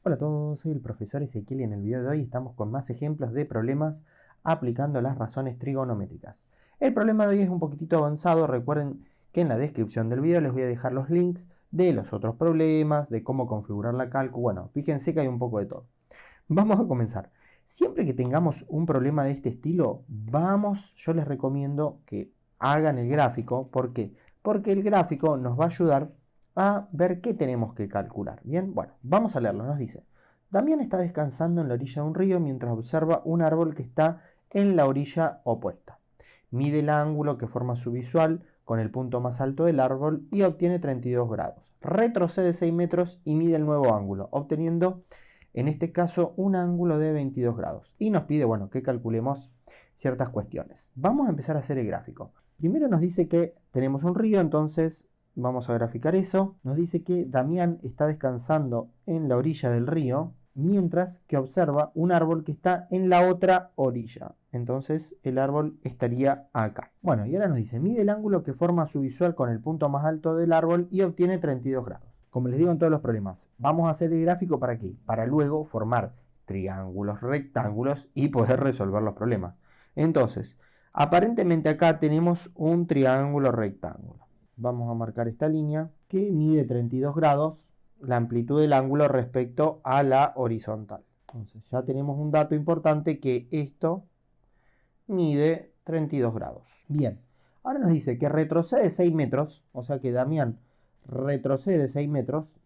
Hola a todos, soy el profesor Ezequiel y en el video de hoy estamos con más ejemplos de problemas aplicando las razones trigonométricas. El problema de hoy es un poquitito avanzado, recuerden que en la descripción del video les voy a dejar los links de los otros problemas, de cómo configurar la cálculo, bueno, fíjense que hay un poco de todo. Vamos a comenzar. Siempre que tengamos un problema de este estilo, yo les recomiendo que hagan el gráfico. ¿Por qué? Porque el gráfico nos va a ayudar a ver qué tenemos que calcular. Bien, bueno, vamos a leerlo. Nos dice: Damián está descansando en la orilla de un río mientras observa un árbol que está en la orilla opuesta. Mide el ángulo que forma su visual con el punto más alto del árbol y obtiene 32 grados. Retrocede 6 metros y mide el nuevo ángulo, obteniendo en este caso un ángulo de 22 grados. Y nos pide, bueno, que calculemos ciertas cuestiones. Vamos a empezar a hacer el gráfico. Primero nos dice que tenemos un río, entonces vamos a graficar eso. Nos dice que Damián está descansando en la orilla del río, mientras que observa un árbol que está en la otra orilla. Entonces el árbol estaría acá. Bueno, y ahora nos dice: mide el ángulo que forma su visual con el punto más alto del árbol y obtiene 32 grados. Como les digo en todos los problemas, vamos a hacer el gráfico ¿para qué? Para luego formar triángulos, rectángulos y poder resolver los problemas. Entonces, aparentemente acá tenemos un triángulo rectángulo. Vamos a marcar esta línea que mide 32 grados la amplitud del ángulo respecto a la horizontal. Entonces ya tenemos un dato importante, que esto mide 32 grados. Bien, ahora nos dice que retrocede 6 metros, o sea que Damián retrocede 6 metros.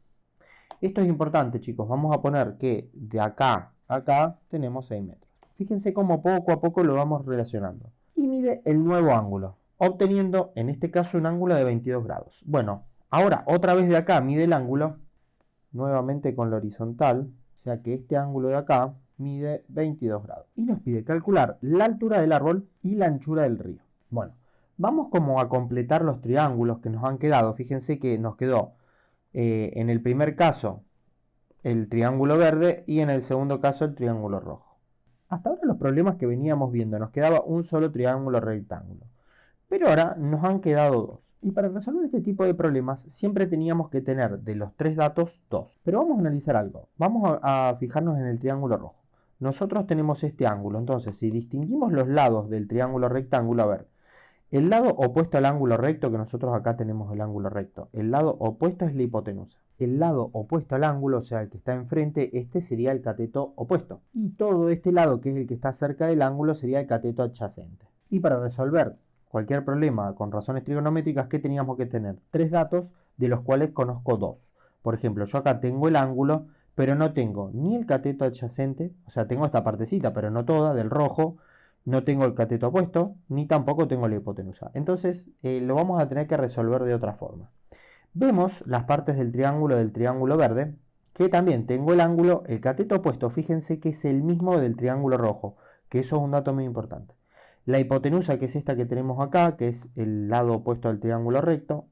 Esto es importante, chicos. Vamos a poner que de acá a acá tenemos 6 metros. Fíjense cómo poco a poco lo vamos relacionando. Y mide el nuevo ángulo, obteniendo en este caso un ángulo de 22 grados. Bueno, ahora otra vez de acá mide el ángulo, nuevamente con la horizontal, o sea que este ángulo de acá mide 22 grados. Y nos pide calcular la altura del árbol y la anchura del río. Bueno, vamos como a completar los triángulos que nos han quedado. Fíjense que nos quedó en el primer caso el triángulo verde y en el segundo caso el triángulo rojo. Hasta ahora los problemas que veníamos viendo nos quedaba un solo triángulo rectángulo, pero ahora nos han quedado dos. Y para resolver este tipo de problemas siempre teníamos que tener de los tres datos dos. Pero vamos a analizar algo. Vamos a fijarnos en el triángulo rojo. Nosotros tenemos este ángulo, entonces si distinguimos los lados del triángulo rectángulo, a ver, el lado opuesto al ángulo recto, que nosotros acá tenemos el ángulo recto, el lado opuesto es la hipotenusa. El lado opuesto al ángulo, o sea el que está enfrente, este sería el cateto opuesto. Y todo este lado, que es el que está cerca del ángulo, sería el cateto adyacente. Y para resolver cualquier problema con razones trigonométricas, ¿qué teníamos que tener? Tres datos, de los cuales conozco dos. Por ejemplo, yo acá tengo el ángulo, pero no tengo ni el cateto adyacente, o sea, tengo esta partecita, pero no toda, del rojo. No tengo el cateto opuesto, ni tampoco tengo la hipotenusa. Entonces, lo vamos a tener que resolver de otra forma. Vemos las partes del triángulo verde, que también tengo el ángulo, el cateto opuesto, fíjense que es el mismo del triángulo rojo, que eso es un dato muy importante. La hipotenusa, que es esta que tenemos acá, que es el lado opuesto al triángulo recto,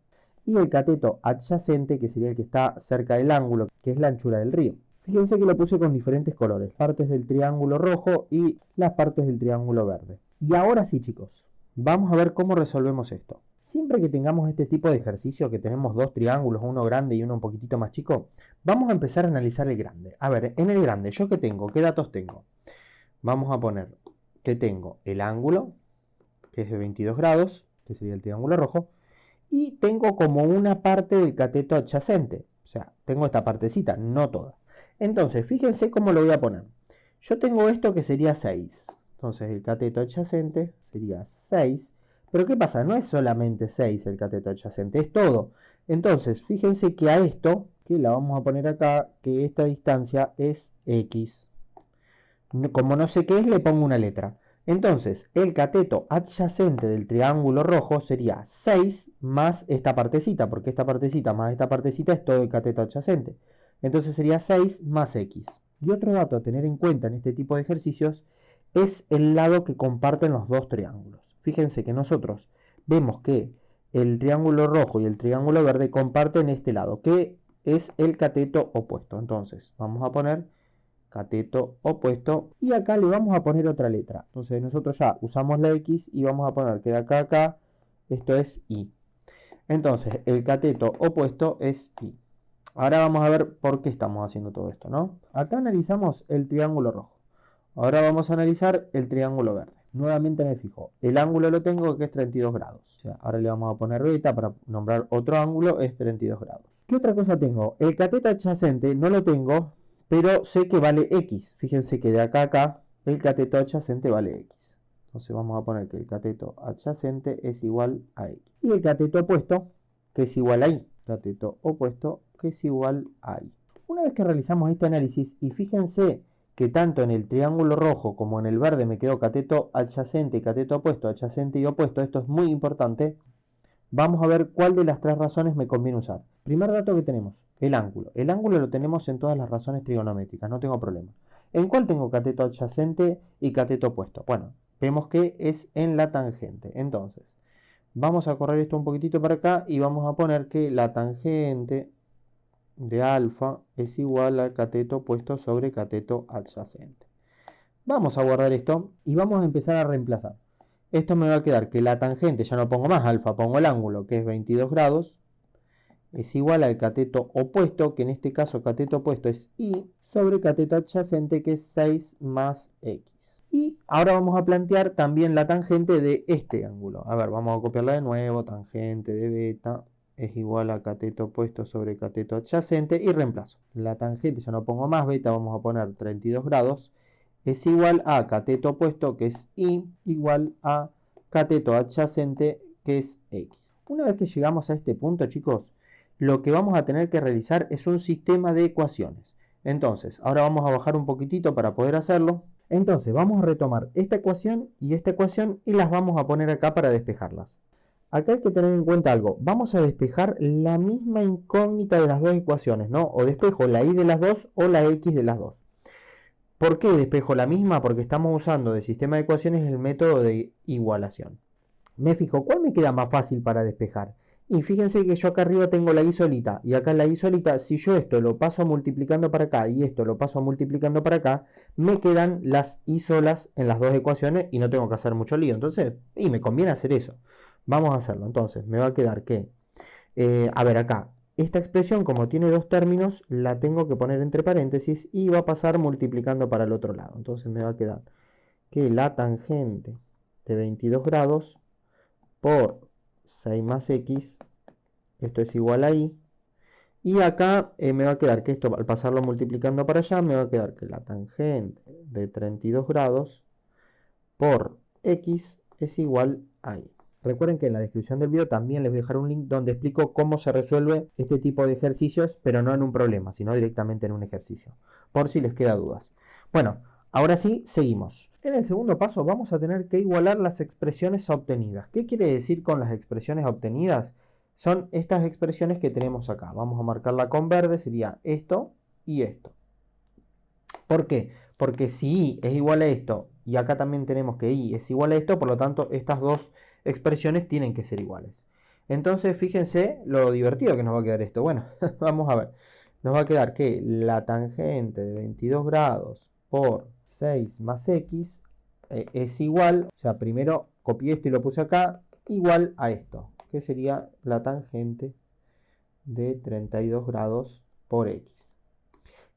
y el cateto adyacente, que sería el que está cerca del ángulo, que es la anchura del río. Fíjense que lo puse con diferentes colores, partes del triángulo rojo y las partes del triángulo verde. Y ahora sí, chicos, vamos a ver cómo resolvemos esto. Siempre que tengamos este tipo de ejercicio, que tenemos dos triángulos, uno grande y uno un poquitito más chico, vamos a empezar a analizar el grande. A ver, en el grande, ¿yo qué tengo? ¿Qué datos tengo? Vamos a poner que tengo el ángulo, que es de 22 grados, que sería el triángulo rojo, y tengo como una parte del cateto adyacente. O sea, tengo esta partecita, no toda. Entonces, fíjense cómo lo voy a poner. Yo tengo esto que sería 6. Entonces, el cateto adyacente sería 6. Pero ¿qué pasa? No es solamente 6 el cateto adyacente, es todo. Entonces, fíjense que a esto, que la vamos a poner acá, que esta distancia es x. Como no sé qué es, le pongo una letra. Entonces, el cateto adyacente del triángulo rojo sería 6 más esta partecita, porque esta partecita más esta partecita es todo el cateto adyacente. Entonces sería 6 más x. Y otro dato a tener en cuenta en este tipo de ejercicios es el lado que comparten los dos triángulos. Fíjense que nosotros vemos que el triángulo rojo y el triángulo verde comparten este lado, que es el cateto opuesto. Entonces vamos a poner cateto opuesto y acá le vamos a poner otra letra. Entonces nosotros ya usamos la x y vamos a poner que de acá a acá esto es y. Entonces el cateto opuesto es y. Ahora vamos a ver por qué estamos haciendo todo esto, ¿no? Acá analizamos el triángulo rojo. Ahora vamos a analizar el triángulo verde. Nuevamente me fijo, el ángulo lo tengo que es 32 grados. O sea, ahora le vamos a poner beta para nombrar otro ángulo, es 32 grados. ¿Qué otra cosa tengo? El cateto adyacente no lo tengo, pero sé que vale X. Fíjense que de acá a acá el cateto adyacente vale X. Entonces vamos a poner que el cateto adyacente es igual a X. Y el cateto opuesto, que es igual a Y. Cateto opuesto, que es igual a Y. Una vez que realizamos este análisis, y fíjense que tanto en el triángulo rojo como en el verde me quedó cateto adyacente y cateto opuesto, adyacente y opuesto, esto es muy importante, vamos a ver cuál de las tres razones me conviene usar. Primer dato que tenemos, el ángulo. El ángulo lo tenemos en todas las razones trigonométricas, no tengo problema. ¿En cuál tengo cateto adyacente y cateto opuesto? Bueno, vemos que es en la tangente. Entonces, vamos a correr esto un poquitito para acá y vamos a poner que la tangente de alfa es igual al cateto opuesto sobre cateto adyacente. Vamos a guardar esto y vamos a empezar a reemplazar. Esto me va a quedar que la tangente, ya no pongo más alfa, pongo el ángulo, que es 22 grados, es igual al cateto opuesto, que en este caso cateto opuesto es Y, sobre cateto adyacente, que es 6 más X. Y ahora vamos a plantear también la tangente de este ángulo. A ver, vamos a copiarla de nuevo, tangente de beta es igual a cateto opuesto sobre cateto adyacente y reemplazo. La tangente, ya no pongo más beta, vamos a poner 32 grados, es igual a cateto opuesto, que es Y, igual a cateto adyacente, que es X. Una vez que llegamos a este punto, chicos, lo que vamos a tener que realizar es un sistema de ecuaciones. Entonces, ahora vamos a bajar un poquitito para poder hacerlo. Entonces, vamos a retomar esta ecuación y las vamos a poner acá para despejarlas. Acá hay que tener en cuenta algo. Vamos a despejar la misma incógnita de las dos ecuaciones, ¿no? O despejo la y de las dos o la x de las dos. ¿Por qué despejo la misma? Porque estamos usando de sistema de ecuaciones el método de igualación. Me fijo, ¿cuál me queda más fácil para despejar? Y fíjense que yo acá arriba tengo la y solita, y acá la y solita, si yo esto lo paso multiplicando para acá y esto lo paso multiplicando para acá, me quedan las y solas en las dos ecuaciones y no tengo que hacer mucho lío. Entonces, y me conviene hacer eso. Vamos a hacerlo. Entonces, me va a quedar que, a ver acá, esta expresión como tiene dos términos, la tengo que poner entre paréntesis y va a pasar multiplicando para el otro lado. Entonces me va a quedar que la tangente de 22 grados por 6 más x, esto es igual a y. Y acá me va a quedar que esto, al pasarlo multiplicando para allá, me va a quedar que la tangente de 32 grados por x es igual a y. Recuerden que en la descripción del video también les voy a dejar un link donde explico cómo se resuelve este tipo de ejercicios, pero no en un problema, sino directamente en un ejercicio, por si les queda dudas. Bueno, ahora sí, seguimos. En el segundo paso vamos a tener que igualar las expresiones obtenidas. ¿Qué quiere decir con las expresiones obtenidas? Son estas expresiones que tenemos acá. Vamos a marcarla con verde, sería esto y esto. ¿Por qué? Porque si y es igual a esto y acá también tenemos que y es igual a esto, por lo tanto estas dos expresiones tienen que ser iguales. Entonces fíjense lo divertido que nos va a quedar esto. Bueno, vamos a ver. Nos va a quedar que la tangente de 22 grados por 6 más x es igual, o sea, primero copié esto y lo puse acá, igual a esto, que sería la tangente de 32 grados por x.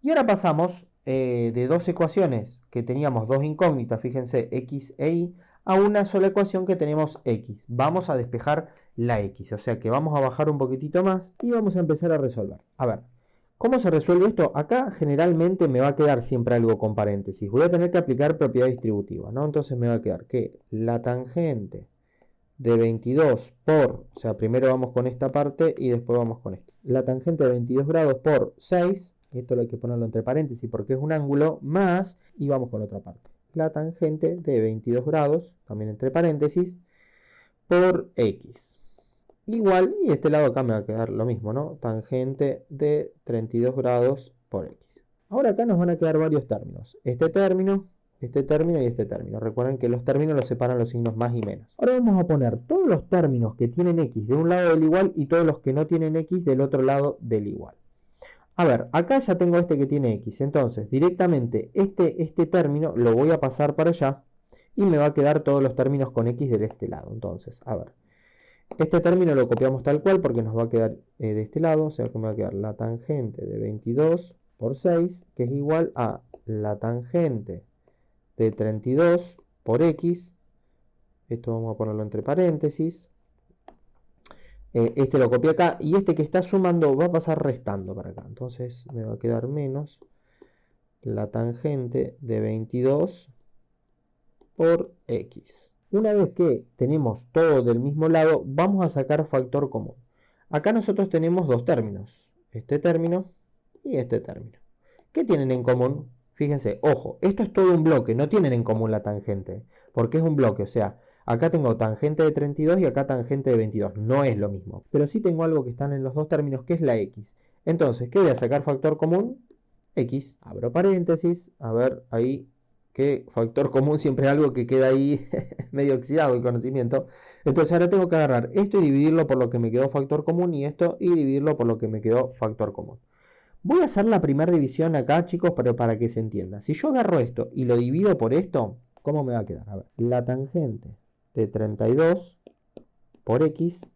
Y ahora pasamos de dos ecuaciones que teníamos dos incógnitas, fíjense, x e y, a una sola ecuación que tenemos x. Vamos a despejar la x, o sea que vamos a bajar un poquitito más y vamos a empezar a resolver. A ver, ¿cómo se resuelve esto? Acá generalmente me va a quedar siempre algo con paréntesis. Voy a tener que aplicar propiedad distributiva, ¿no? Entonces me va a quedar que la tangente de 22 por, o sea, primero vamos con esta parte y después vamos con esto. La tangente de 22 grados por 6, esto lo hay que ponerlo entre paréntesis porque es un ángulo, más, y vamos con la otra parte. La tangente de 22 grados, también entre paréntesis, por x. Igual, y este lado acá me va a quedar lo mismo, ¿no? Tangente de 32 grados por x. Ahora acá nos van a quedar varios términos. Este término y este término. Recuerden que los términos los separan los signos más y menos. Ahora vamos a poner todos los términos que tienen x de un lado del igual y todos los que no tienen x del otro lado del igual. A ver, acá ya tengo este que tiene x, entonces directamente este término lo voy a pasar para allá y me va a quedar todos los términos con x de este lado. Entonces, a ver, Este término lo copiamos tal cual porque nos va a quedar de este lado, o sea que me va a quedar la tangente de 22 por 6, que es igual a la tangente de 32 por x. Esto vamos a ponerlo entre paréntesis. Este lo copié acá y este que está sumando va a pasar restando para acá. Entonces me va a quedar menos la tangente de 22 por x. Una vez que tenemos todo del mismo lado, vamos a sacar factor común. Acá nosotros tenemos dos términos, este término y este término. ¿Qué tienen en común? Fíjense, ojo, esto es todo un bloque, no tienen en común la tangente, porque es un bloque, o sea, acá tengo tangente de 32 y acá tangente de 22, no es lo mismo. Pero sí tengo algo que están en los dos términos, que es la x. Entonces, ¿qué voy a sacar factor común? X, abro paréntesis, a ver ahí que factor común siempre es algo que queda ahí medio oxidado el conocimiento. Entonces ahora tengo que agarrar esto y dividirlo por lo que me quedó factor común y esto y dividirlo por lo que me quedó factor común. Voy a hacer la primera división acá, chicos, pero para que se entienda. Si yo agarro esto y lo divido por esto, ¿cómo me va a quedar? A ver, la tangente de 32 por x.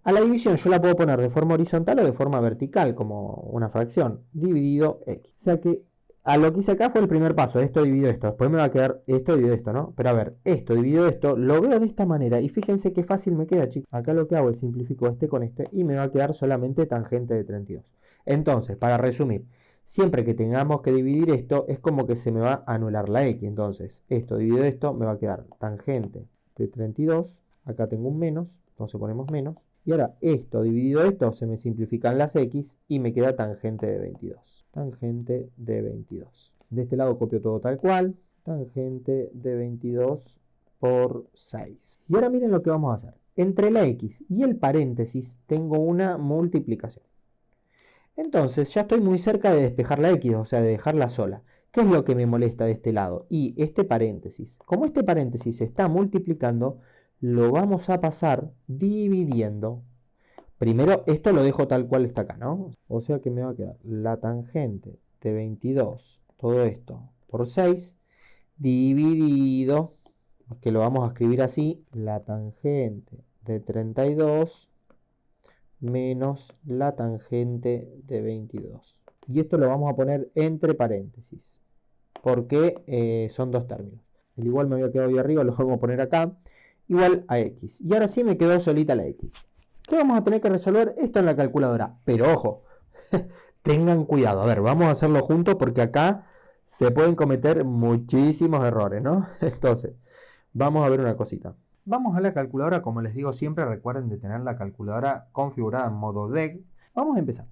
A la división yo la puedo poner de forma horizontal o de forma vertical, como una fracción, dividido x. O sea que a lo que hice acá fue el primer paso, esto dividido esto, después me va a quedar esto dividido esto, ¿no? Pero a ver, esto dividido esto, lo veo de esta manera y fíjense qué fácil me queda, chicos. Acá lo que hago es simplifico este con este y me va a quedar solamente tangente de 32. Entonces, para resumir, siempre que tengamos que dividir esto, es como que se me va a anular la x. Entonces, esto dividido esto, me va a quedar tangente de 32. Acá tengo un menos, entonces ponemos menos. Y ahora esto dividido esto, se me simplifican las x y me queda tangente de 22. Tangente de 22. De este lado copio todo tal cual. Tangente de 22 por 6. Y ahora miren lo que vamos a hacer. Entre la x y el paréntesis tengo una multiplicación. Entonces ya estoy muy cerca de despejar la x, o sea, de dejarla sola. ¿Qué es lo que me molesta de este lado? Y este paréntesis. Como este paréntesis se está multiplicando, lo vamos a pasar dividiendo. Primero, esto lo dejo tal cual está acá, ¿no? O sea que me va a quedar la tangente de 22, todo esto, por 6, dividido, que lo vamos a escribir así, la tangente de 32 menos la tangente de 22. Y esto lo vamos a poner entre paréntesis, porque son dos términos. El igual me había quedado ahí arriba, lo vamos a poner acá, igual a x. Y ahora sí me quedó solita la x. ¿Qué vamos a tener que resolver? Esto en la calculadora. Pero ojo, tengan cuidado. A ver, vamos a hacerlo juntos porque acá se pueden cometer muchísimos errores, ¿no? Entonces, vamos a ver una cosita. Vamos a la calculadora, como les digo siempre, recuerden de tener la calculadora configurada en modo DEG. Vamos a empezar.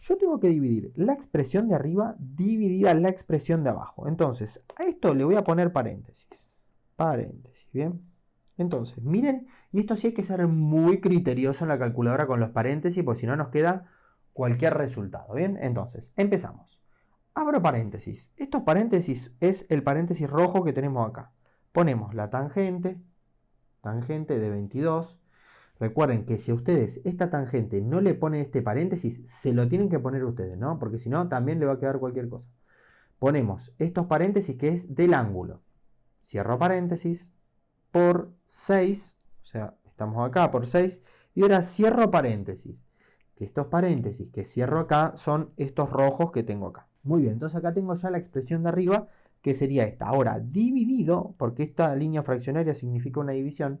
Yo tengo que dividir la expresión de arriba dividida la expresión de abajo. Entonces, a esto le voy a poner paréntesis. Paréntesis, ¿bien? Entonces, miren, y esto sí hay que ser muy criterioso en la calculadora con los paréntesis, porque si no nos queda cualquier resultado, ¿bien? Entonces, empezamos. Abro paréntesis. Estos paréntesis es el paréntesis rojo que tenemos acá. Ponemos la tangente de 22. Recuerden que si a ustedes esta tangente no le ponen este paréntesis, se lo tienen que poner ustedes, ¿no? Porque si no, también le va a quedar cualquier cosa. Ponemos estos paréntesis que es del ángulo. Cierro paréntesis por 6, o sea, estamos acá por 6, y ahora cierro paréntesis, que estos paréntesis que cierro acá son estos rojos que tengo acá. Muy bien, entonces acá tengo ya la expresión de arriba, que sería esta. Ahora, dividido, porque esta línea fraccionaria significa una división,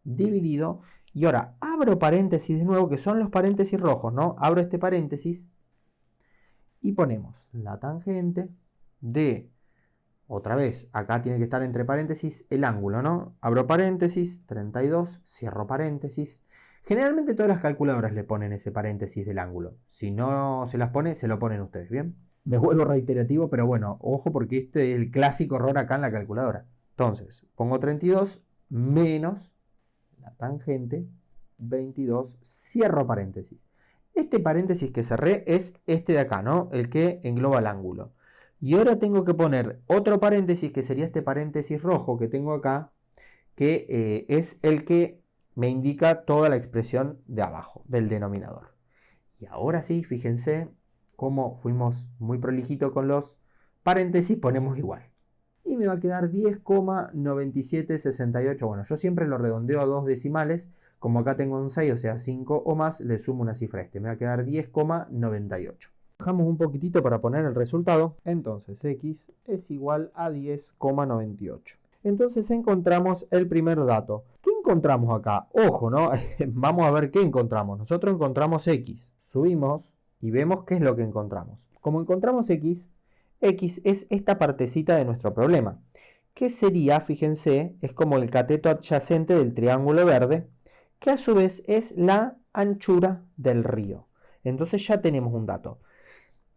dividido, y ahora abro paréntesis de nuevo, que son los paréntesis rojos, ¿no? Abro este paréntesis y ponemos la tangente de... Otra vez, acá tiene que estar entre paréntesis el ángulo, ¿no? Abro paréntesis, 32, cierro paréntesis. Generalmente todas las calculadoras le ponen ese paréntesis del ángulo. Si no se las pone, se lo ponen ustedes, ¿bien? Me vuelvo reiterativo, pero bueno, ojo porque este es el clásico error acá en la calculadora. Entonces, pongo 32 menos la tangente 22, cierro paréntesis. Este paréntesis que cerré es este de acá, ¿no? El que engloba el ángulo. Y ahora tengo que poner otro paréntesis, que sería este paréntesis rojo que tengo acá, que es el que me indica toda la expresión de abajo, del denominador. Y ahora sí, fíjense cómo fuimos muy prolijitos con los paréntesis, ponemos igual. Y me va a quedar 10,9768. Bueno, yo siempre lo redondeo a dos decimales, Como acá tengo un 6, o sea 5 o más, le sumo una cifra a este. Me va a quedar 10,98. Bajamos un poquitito para poner el resultado. Entonces x es igual a 10,98. Entonces encontramos el primer dato. ¿Qué encontramos acá? Ojo, ¿no? Vamos a ver qué encontramos. Nosotros encontramos x. Subimos y vemos qué es lo que encontramos. Como encontramos x, x es esta partecita de nuestro problema. Que sería, fíjense, es como el cateto adyacente del triángulo verde, que a su vez es la anchura del río. Entonces ya tenemos un dato.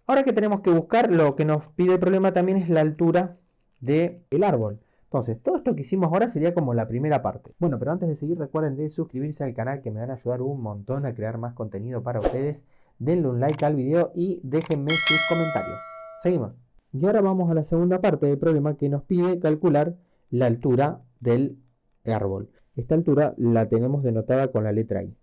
Ahora que tenemos que buscar, lo que nos pide el problema también es la altura del árbol. Entonces, todo esto que hicimos ahora sería como la primera parte. Bueno, pero antes de seguir, recuerden de suscribirse al canal, que me van a ayudar un montón a crear más contenido para ustedes. Denle un like al video y déjenme sus comentarios. Seguimos. Y ahora vamos a la segunda parte del problema, que nos pide calcular la altura del árbol. Esta altura la tenemos denotada con la letra I.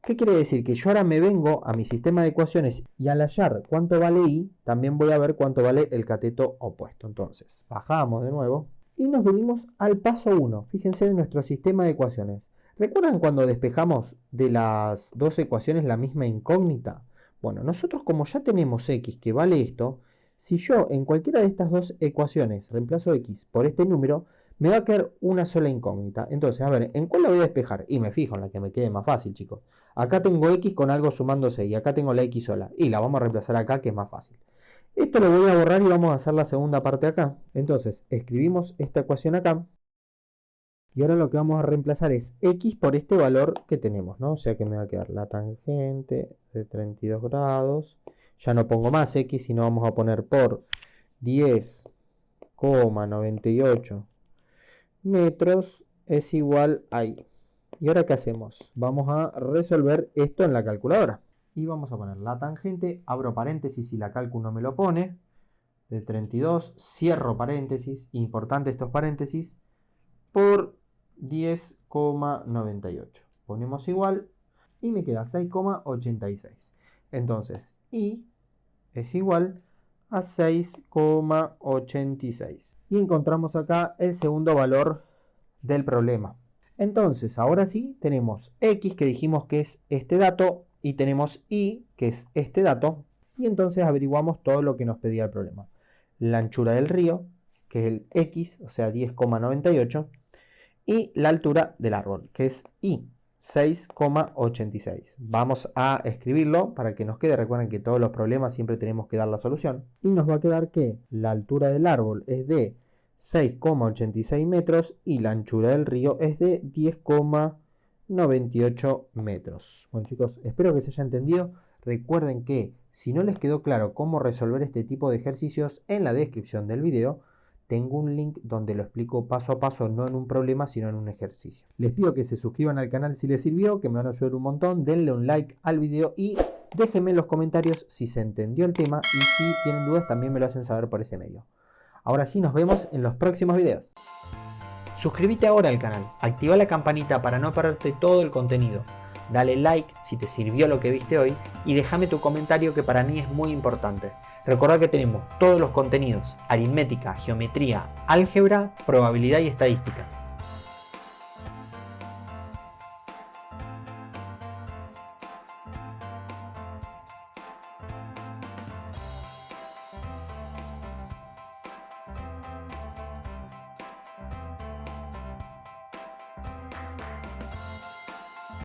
¿Qué quiere decir? Que yo ahora me vengo a mi sistema de ecuaciones y al hallar cuánto vale I, también voy a ver cuánto vale el cateto opuesto. Entonces, bajamos de nuevo y nos venimos al paso 1. Fíjense en nuestro sistema de ecuaciones. ¿Recuerdan cuando despejamos de las dos ecuaciones la misma incógnita? Bueno, nosotros como ya tenemos X que vale esto, si yo en cualquiera de estas dos ecuaciones reemplazo X por este número, me va a quedar una sola incógnita. Entonces, a ver, ¿en cuál la voy a despejar? Y me fijo en la que me quede más fácil, chicos. Acá tengo X con algo sumándose y acá tengo la X sola. Y la vamos a reemplazar acá, que es más fácil. Esto lo voy a borrar y vamos a hacer la segunda parte acá. Entonces, escribimos esta ecuación acá. Y ahora lo que vamos a reemplazar es X por este valor que tenemos, ¿no? O sea que me va a quedar la tangente de 32 grados. Ya no pongo más X, sino vamos a poner por 10,98 metros es igual a I. ¿Y ahora qué hacemos? Vamos a resolver esto en la calculadora. Y vamos a poner la tangente, abro paréntesis si la cálculo no me lo pone, de 32, cierro paréntesis, importante estos paréntesis, por 10,98. Ponemos igual y me queda 6,86. Entonces, I es igual a 6,86. Y encontramos acá el segundo valor del problema. Entonces, ahora sí, tenemos X, que dijimos que es este dato, y tenemos Y, que es este dato, y entonces averiguamos todo lo que nos pedía el problema. La anchura del río, que es el X, o sea 10,98, y la altura del árbol, que es Y, 6,86. Vamos a escribirlo para que nos quede. Recuerden que todos los problemas siempre tenemos que dar la solución. Y nos va a quedar que la altura del árbol es de 6,86 metros y la anchura del río es de 10,98 metros. Bueno, chicos, espero que se haya entendido. Recuerden que si no les quedó claro cómo resolver este tipo de ejercicios, en la descripción del video tengo un link donde lo explico paso a paso, no en un problema, sino en un ejercicio. Les pido que se suscriban al canal si les sirvió, que me van a ayudar un montón. Denle un like al video y déjenme en los comentarios si se entendió el tema, y si tienen dudas también me lo hacen saber por ese medio. Ahora sí, nos vemos en los próximos videos. Suscríbete ahora al canal, activa la campanita para no perderte todo el contenido. Dale like si te sirvió lo que viste hoy y déjame tu comentario, que para mí es muy importante. Recordá que tenemos todos los contenidos: aritmética, geometría, álgebra, probabilidad y estadística.